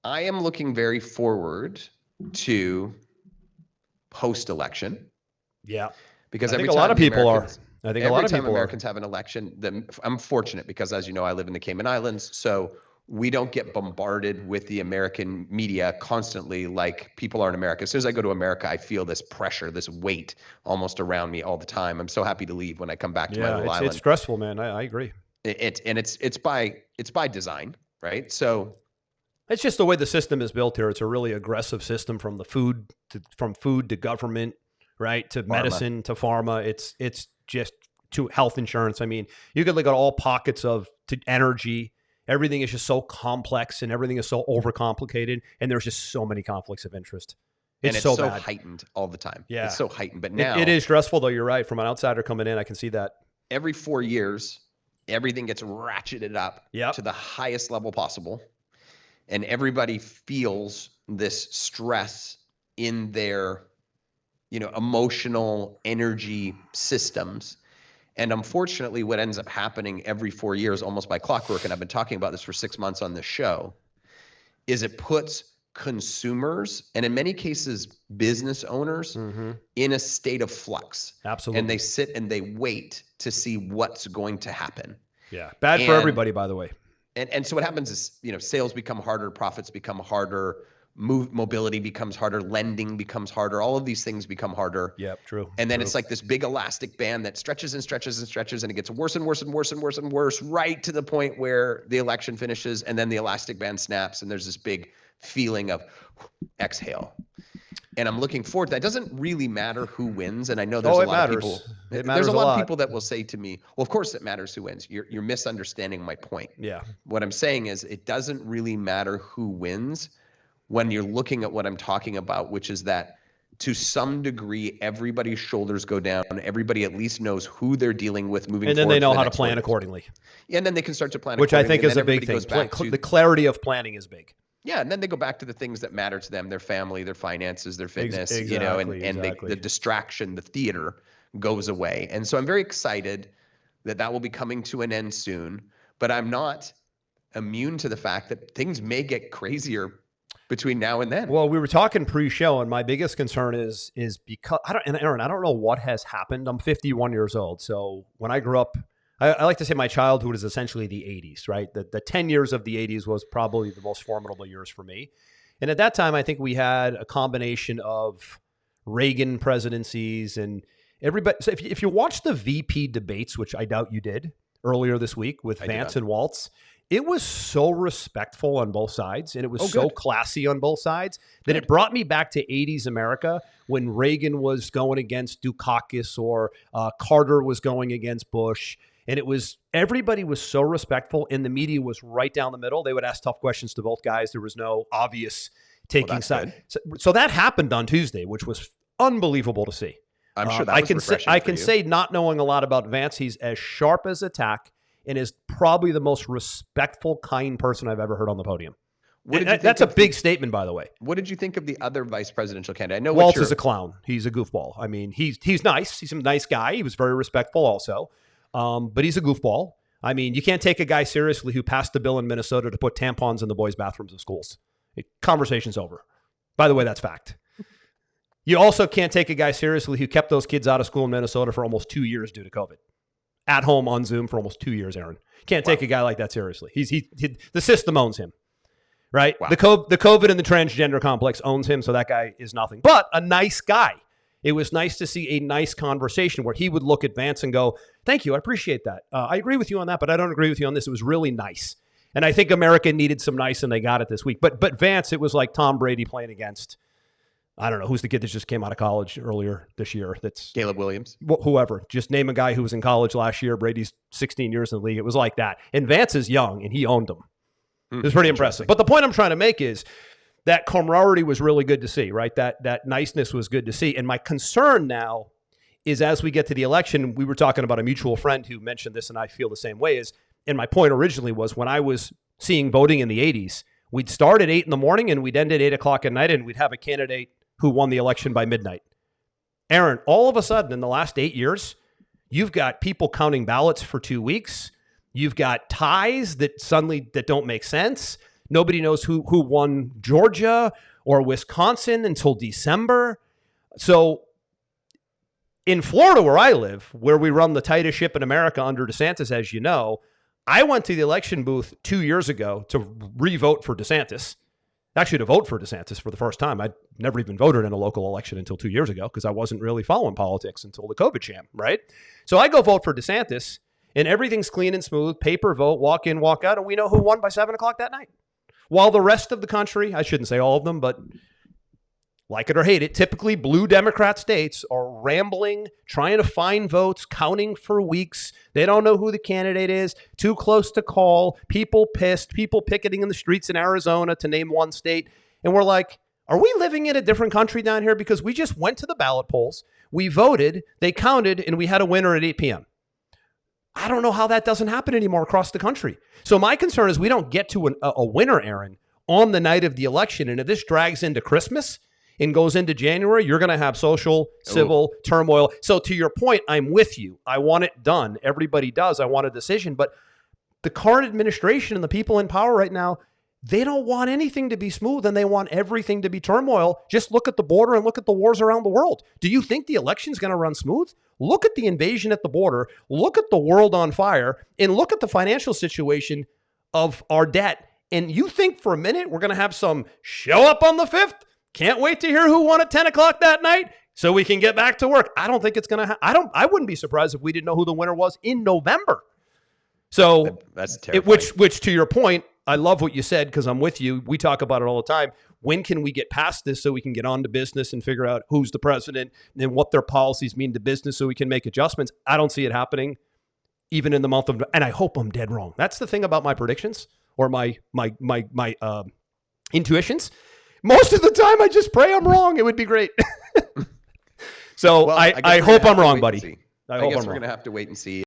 I am looking very forward to post-election. Yeah. Because I think a lot of people are. I think a lot of people Americans have an election, I'm fortunate because, as you know, I live in the Cayman Islands, so we don't get bombarded with the American media constantly like people are in America. As soon as I go to America, I feel this pressure, this weight almost around me all the time. I'm so happy to leave when I come back to my little island. It's stressful, man. I agree. It's by design, right? So it's just the way the system is built here. It's a really aggressive system from food to government, right? To medicine, to pharma. It's just to health insurance. I mean, you could look at all pockets to energy. Everything is just so complex and everything is so overcomplicated. And there's just so many conflicts of interest. It's so bad. Heightened all the time. Yeah. It's so heightened. But now it is stressful though. You're right. From an outsider coming in, I can see that. Every 4 years, everything gets ratcheted up to the highest level possible. And everybody feels this stress in their, emotional energy systems. And unfortunately, what ends up happening every 4 years, almost by clockwork, and I've been talking about this for 6 months on this show, is it puts consumers, and in many cases, business owners, in a state of flux. Absolutely. And they sit and they wait to see what's going to happen. Yeah. Bad for everybody, by the way. And so what happens is, sales become harder, profits become harder, mobility becomes harder, lending becomes harder, all of these things become harder. Yep, true. And then it's like this big elastic band that stretches and stretches and stretches, and it gets worse and worse and worse and worse and worse, right to the point where the election finishes, and then the elastic band snaps, and there's this big feeling of exhale. And I'm looking forward to that. It doesn't really matter who wins. And I know there's a lot of people. There's a lot of people that will say to me, well, of course it matters who wins. You're misunderstanding my point. Yeah. What I'm saying is it doesn't really matter who wins when you're looking at what I'm talking about, which is that to some degree, everybody's shoulders go down. Everybody at least knows who they're dealing with moving forward. And then they know how to plan accordingly. Yeah, and then they can start to plan accordingly. Which I think is a big thing. The clarity of planning is big. Yeah, and then they go back to the things that matter to them, their family, their finances, their fitness, the distraction, the theater goes away. And so I'm very excited that will be coming to an end soon, but I'm not immune to the fact that things may get crazier between now and then. Well, we were talking pre-show, and my biggest concern is because Aaron, I don't know what has happened. I'm 51 years old. So when I grew up, I like to say my childhood is essentially the 80s, right? The 10 years of the 80s was probably the most formidable years for me. And at that time, I think we had a combination of Reagan presidencies and everybody. So if you watch the VP debates, which I doubt you did earlier this week with Vance and Waltz, it was so respectful on both sides, and it was so classy on both sides that it brought me back to 80s America when Reagan was going against Dukakis or Carter was going against Bush. And everybody was so respectful, and the media was right down the middle. They would ask tough questions to both guys. There was no obvious taking side. So that happened on Tuesday, which was unbelievable to see. I'm sure that was refreshing I can say, not knowing a lot about Vance, he's as sharp as a tack and is probably the most respectful, kind person I've ever heard on the podium. That's a big statement, by the way. What did you think of the other vice presidential candidate? I know Waltz is a clown. He's a goofball. I mean, he's nice. He's a nice guy. He was very respectful also. But he's a goofball. I mean, you can't take a guy seriously who passed a bill in Minnesota to put tampons in the boys' bathrooms of schools. Conversation's over. By the way, that's fact. You also can't take a guy seriously who kept those kids out of school in Minnesota for almost 2 years due to COVID. At home on Zoom for almost 2 years, Aaron. Can't take a guy like that seriously. The system owns him, right? Wow. The COVID and the transgender complex owns him, so that guy is nothing. But a nice guy. It was nice to see a nice conversation where he would look at Vance and go, thank you, I appreciate that. I agree with you on that, but I don't agree with you on this. It was really nice. And I think America needed some nice, and they got it this week. But Vance, it was like Tom Brady playing against, I don't know, who's the kid that just came out of college earlier this year? That's Caleb Williams. Whoever. Just name a guy who was in college last year. Brady's 16 years in the league. It was like that. And Vance is young, and he owned them. It was pretty impressive. But the point I'm trying to make is that camaraderie was really good to see, right? That niceness was good to see. And my concern now is as we get to the election, we were talking about a mutual friend who mentioned this, and I feel the same way, and my point originally was when I was seeing voting in the 80s, we'd start at 8 in the morning and we'd end at 8 o'clock at night, and we'd have a candidate who won the election by midnight. Aaron, all of a sudden in the last 8 years, you've got people counting ballots for 2 weeks. You've got ties that don't make sense. Nobody knows who won Georgia or Wisconsin until December. So in Florida, where I live, where we run the tightest ship in America under DeSantis, as you know, I went to the election booth 2 years ago to re-vote for DeSantis. Actually, to vote for DeSantis for the first time. I'd never even voted in a local election until 2 years ago because I wasn't really following politics until the COVID sham, right? So I go vote for DeSantis, and everything's clean and smooth, paper vote, walk in, walk out, and we know who won by 7 o'clock that night. While the rest of the country, I shouldn't say all of them, but like it or hate it, typically blue Democrat states are rambling, trying to find votes, counting for weeks. They don't know who the candidate is, too close to call, people pissed, people picketing in the streets in Arizona, to name one state. And we're like, are we living in a different country down here? Because we just went to the ballot polls, we voted, they counted, and we had a winner at 8 p.m. I don't know how that doesn't happen anymore across the country. So my concern is we don't get to a winner, Aaron, on the night of the election. And if this drags into Christmas and goes into January, you're going to have social, civil turmoil. So to your point, I'm with you. I want it done. Everybody does. I want a decision. But the current administration and the people in power right now, they don't want anything to be smooth, and they want everything to be turmoil. Just look at the border and look at the wars around the world. Do you think the election's going to run smooth? Look at the invasion at the border. Look at the world on fire, and look at the financial situation of our debt. And you think for a minute we're going to have some show up on the 5th? Can't wait to hear who won at 10 o'clock that night so we can get back to work. I don't think it's going to I wouldn't be surprised if we didn't know who the winner was in November. So that's terrifying. Which to your point, I love what you said because I'm with you. We talk about it all the time. When can we get past this so we can get on to business and figure out who's the president and what their policies mean to business so we can make adjustments? I don't see it happening even in the month of, and I hope I'm dead wrong. That's the thing about my predictions or my intuitions. Most of the time, I just pray I'm wrong. It would be great. So I hope I'm wrong, buddy. I guess we're going to have to wait and see.